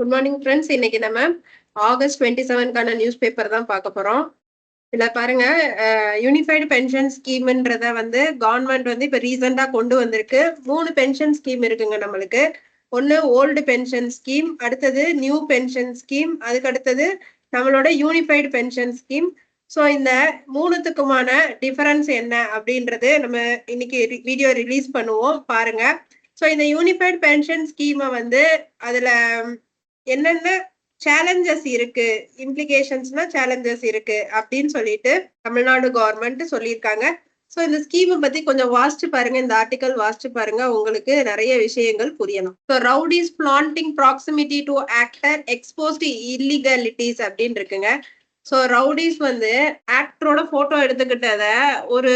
Good morning friends. இன்னைக்கு நம்ம August 27க்கான news paper தான் பார்க்க போறோம். இதுல பாருங்க, யூனிஃபைடு பென்ஷன் ஸ்கீம்ன்றத கவர்மெண்ட் இப்ப ரீசெண்டா கொண்டு வந்திருக்கு. 3 பென்ஷன் ஸ்கீம் இருக்குங்க நம்மளுக்கு. ஒன்னு ஓல்டு பென்ஷன் ஸ்கீம், அடுத்தது நியூ பென்ஷன் ஸ்கீம், அதுக்கு அடுத்தது நம்மளோட யூனிஃபைடு பென்ஷன் ஸ்கீம். ஸோ இந்த மூணுத்துக்குமான டிஃபரன்ஸ் என்ன அப்படின்றது நம்ம இன்னைக்கு வீடியோ ரிலீஸ் பண்ணுவோம், பாருங்க. ஸோ இந்த யூனிஃபைடு பென்ஷன் ஸ்கீமை அதுல என்னென்ன சேலஞ்சஸ் இருக்கு, இம்ப்ளிகேஷன்ஸ்னா சேலஞ்சஸ் இருக்கு அப்படின்னு சொல்லிட்டு தமிழ்நாடு கவர்மெண்ட் சொல்லியிருக்காங்க. ஸோ இந்த ஸ்கீமை பத்தி கொஞ்சம் வாசிச்சு பாருங்க, இந்த ஆர்டிகல் வாசிச்சு பாருங்க, உங்களுக்கு நிறைய விஷயங்கள் புரியணும். So rowdies flaunting proximity to actor exposed illegalities அப்படின்னு இருக்குங்க. ஸோ ரவுடிஸ் ஆக்டரோட போட்டோ எடுத்துக்கிட்டத ஒரு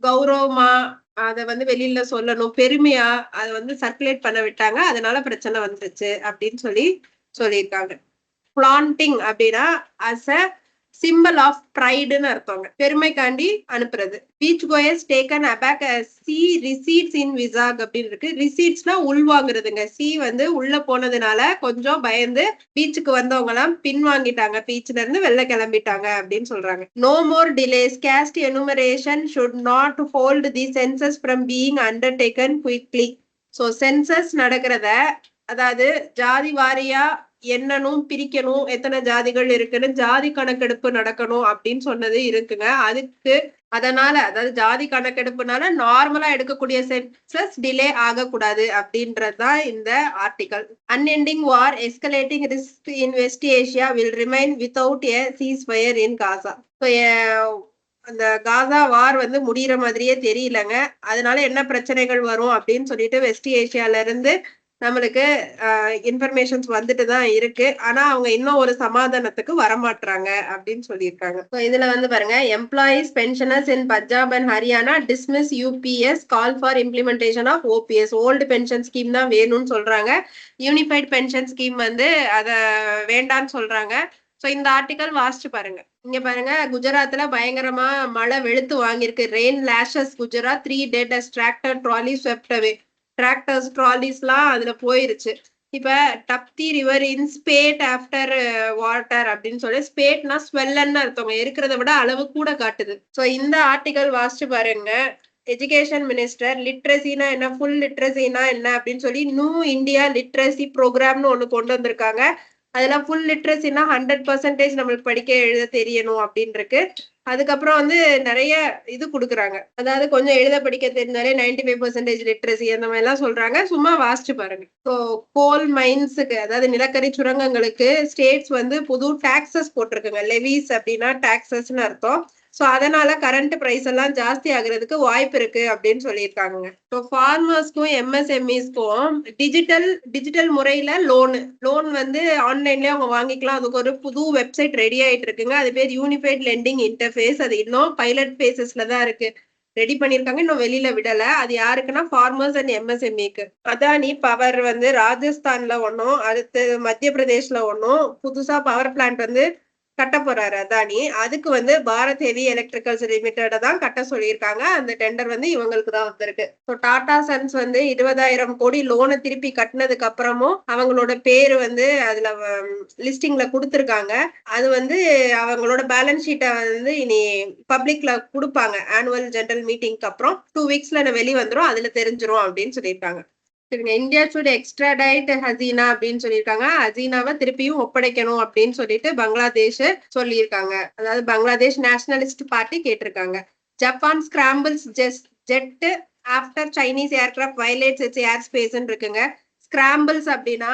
கௌரவமா அத வெளியில சொல்லணும், பெருமையா அதை சர்க்குலேட் பண்ண விட்டாங்க, அதனால பிரச்சனை வந்துருச்சு அப்படின்னு சொல்லியிருக்காங்க. பிளான்டிங் அப்படின்னா அஸ் அ சிம்பிள் ஆஃப் ப்ரைடுன்னு அர்த்தங்க, பெருமைக்காண்டி அனுப்புறது. Beach goers taken aback sea recedes in Vizag அப்படின்னு இருக்கு. ரிசீட்ஸ்னா உள்வாங்குறதுங்க. சி உள்ள போனதுனால கொஞ்சம் பயந்து பீச்சுக்கு வந்தவங்க எல்லாம் பின்வாங்கிட்டாங்க, பீச்ல இருந்து வெளில கிளம்பிட்டாங்க அப்படின்னு சொல்றாங்க. No more delays, caste enumeration should not hold the census from being undertaken quickly. So census நடக்கிறத, அதாவது ஜாதி வாரியா எண்ணணும், பிரிக்கணும், எத்தனை ஜாதிகள் இருக்குன்னு ஜாதி கணக்கெடுப்பு நடக்கணும் அப்படின்னு சொன்னது இருக்குங்க. அதனால அதாவது ஜாதி கணக்கெடுப்புனால நார்மலா எடுக்கக்கூடிய சென்சஸ் டிலே ஆகக்கூடாது அப்படின்றதுதான் இந்த article. Unending war escalating risk in West Asia will remain without a ceasefire in Gaza. அந்த காசா வார் முடிகிற மாதிரியே தெரியலங்க. அதனால என்ன பிரச்சனைகள் வரும் அப்படின்னு சொல்லிட்டு வெஸ்ட் ஏஷியால இருந்து நம்மளுக்கு இன்ஃபர்மேஷன்ஸ் வந்துட்டுதான் இருக்கு. ஆனா அவங்க இன்னும் ஒரு சமாதானத்துக்கு வரமாட்டாங்க அப்படின்னு சொல்லியிருக்காங்க. இதுல பாருங்க, employees pensioners in Punjab and Haryana dismiss UPS, call for implementation of OPS. Old pension scheme தான் வேணும்னு சொல்றாங்க. யூனிஃபைட் பென்ஷன் ஸ்கீம் அத வேண்டான்னு சொல்றாங்க. ஸோ இந்த ஆர்டிகல் வாசிச்சு பாருங்க. இங்க பாருங்க, குஜராத்ல பயங்கரமா மழை வெளுத்து வாங்கியிருக்கு. Rain lashes Gujarat, 3 dead as tractor trolley swept away. Tractors trolleys எல்லாம் அதுல போயிருச்சு. இப்ப Tapti river in spate after water அப்படின்னு சொல்லி, ஸ்பேட்னா ஸ்வெல்லன்னு அர்த்தவங்க, இருக்கிறத விட அளவு கூட காட்டுது. ஸோ இந்த ஆர்டிகல் வாசிச்சு பாருங்க. எஜுகேஷன் மினிஸ்டர் லிட்ரஸினா என்ன, ஃபுல் லிட்ரஸினா என்ன அப்படின்னு சொல்லி நியூ இந்தியா லிட்ரஸி ப்ரோக்ராம்னு ஒண்ணு கொண்டு வந்திருக்காங்க. அதெல்லாம் ஃபுல் லிட்ரஸினா 100% நம்மளுக்கு படிக்க எழுத தெரியணும் அப்படின்னு இருக்கு. அதுக்கப்புறம் நிறைய இது கொடுக்குறாங்க, அதாவது கொஞ்சம் எழுத படிக்க தெரிஞ்சாலே 95% லிட்ரஸி அந்த மாதிரி எல்லாம் சொல்றாங்க. சும்மா வாசிச்சு பாருங்க. ஸோ கோல் மைன்ஸுக்கு, அதாவது நிலக்கரி சுரங்கங்களுக்கு ஸ்டேட்ஸ் புது டாக்ஸஸ் போட்டிருக்குங்க. லெவிஸ் அப்படின்னா டாக்ஸஸ்ன்னு அர்த்தம். ஸோ அதனால கரண்ட் பிரைஸ் எல்லாம் ஜாஸ்தி ஆகுறதுக்கு வாய்ப்பு இருக்கு அப்படின்னு சொல்லியிருக்காங்க. ஸோ ஃபார்மர்ஸ்க்கும் எம்எஸ்எம்இஸ்க்கும் டிஜிட்டல் முறையில லோன் ஆன்லைன்லயே அவங்க வாங்கிக்கலாம். அதுக்கு ஒரு புது வெப்சைட் ரெடி ஆயிட்டு இருக்குங்க. அது பேர் யூனிஃபைட் லெண்டிங் இன்டர்ஃபேஸ். அது இன்னும் பைலட் பேசஸ்ல தான் இருக்கு, ரெடி பண்ணிருக்காங்க, இன்னும் வெளியில விடல. அது யாருக்குன்னா ஃபார்மர்ஸ் அண்ட் எம்எஸ்எம்இக்கு. அதானி பவர் ராஜஸ்தான்ல ஒன்னும், அடுத்து மத்திய பிரதேஷ்ல ஒன்னும் புதுசா பவர் பிளான்ட் கட்ட போறாரு அதானி. அதுக்கு பாரத் ஹெவி எலக்ட்ரிக்கல்ஸ் லிமிடெட தான் கட்ட சொல்லியிருக்காங்க. அந்த டெண்டர் இவங்களுக்கு தான் வந்திருக்கு. ஸோ டாடா சன்ஸ் 20,000 கோடி லோனை திருப்பி கட்டினதுக்கு அப்புறமும் அவங்களோட பேரு அதுல லிஸ்டிங்ல கொடுத்துருக்காங்க. அது அவங்களோட பேலன்ஸ் ஷீட்டை இனி பப்ளிக்ல கொடுப்பாங்க. ஆனுவல் ஜெனரல் மீட்டிங்க்கு அப்புறம் 2 weeksல வெளி வந்துரும், அதுல தெரிஞ்சிரும் அப்படின்னு சொல்லியிருக்காங்க. இந்தியா should extradite ஹசீனா அப்படின்னு சொல்லியிருக்காங்க. ஹசீனாவை திருப்பியும் ஒப்படைக்கணும் அப்படின்னு சொல்லிட்டு பங்களாதேஷ் சொல்லியிருக்காங்க. அதாவது பங்களாதேஷ் நேஷனலிஸ்ட் பார்ட்டி கேட்டிருக்காங்க. Japan scrambles jet after Chinese aircraft violates its air ஸ்பேஸ்ன்னு இருக்குங்க. ஸ்கிராம்பிள்ஸ் அப்படின்னா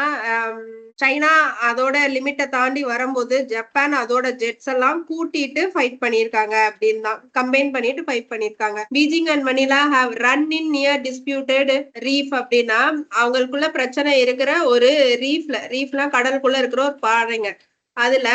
சைனா அதோட லிமிட்டை தாண்டி வரும்போது ஜப்பான் அதோட ஜெட்ஸ் எல்லாம் கூட்டிட்டு ஃபைட் பண்ணியிருக்காங்க அப்படின்னு தான், கம்பைன் பண்ணிட்டு ஃபைட் பண்ணியிருக்காங்க. Beijing and Manila have run in near disputed reef அப்படின்னா அவங்களுக்குள்ள பிரச்சனை இருக்கிற ஒரு ரீஃப்லாம் கடலுக்குள்ள இருக்கிற ஒரு பாறைங்க. அதுல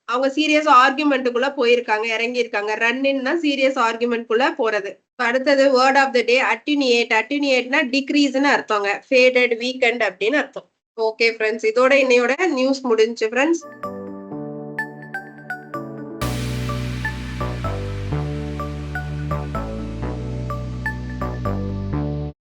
அவங்க சீரியஸ் ஆர்குமெண்ட்டுக்குள்ள போயிருக்காங்க, இறங்கியிருக்காங்க. ரன்னின்னா சீரியஸ் ஆர்குமெண்ட்குள்ள போறது. அடுத்தது வேர்ட் ஆஃப் த டே அட்டினியேட்னா டிக்ரீஸ்ன்னு அர்த்தங்க. ஃபேடட், வீக்கெண்ட் அப்படின்னு அர்த்தம். ஓகே ஃப்ரெண்ட்ஸ், இதோட இன்னையோட நியூஸ் முடிஞ்சு ஃப்ரெண்ட்ஸ்.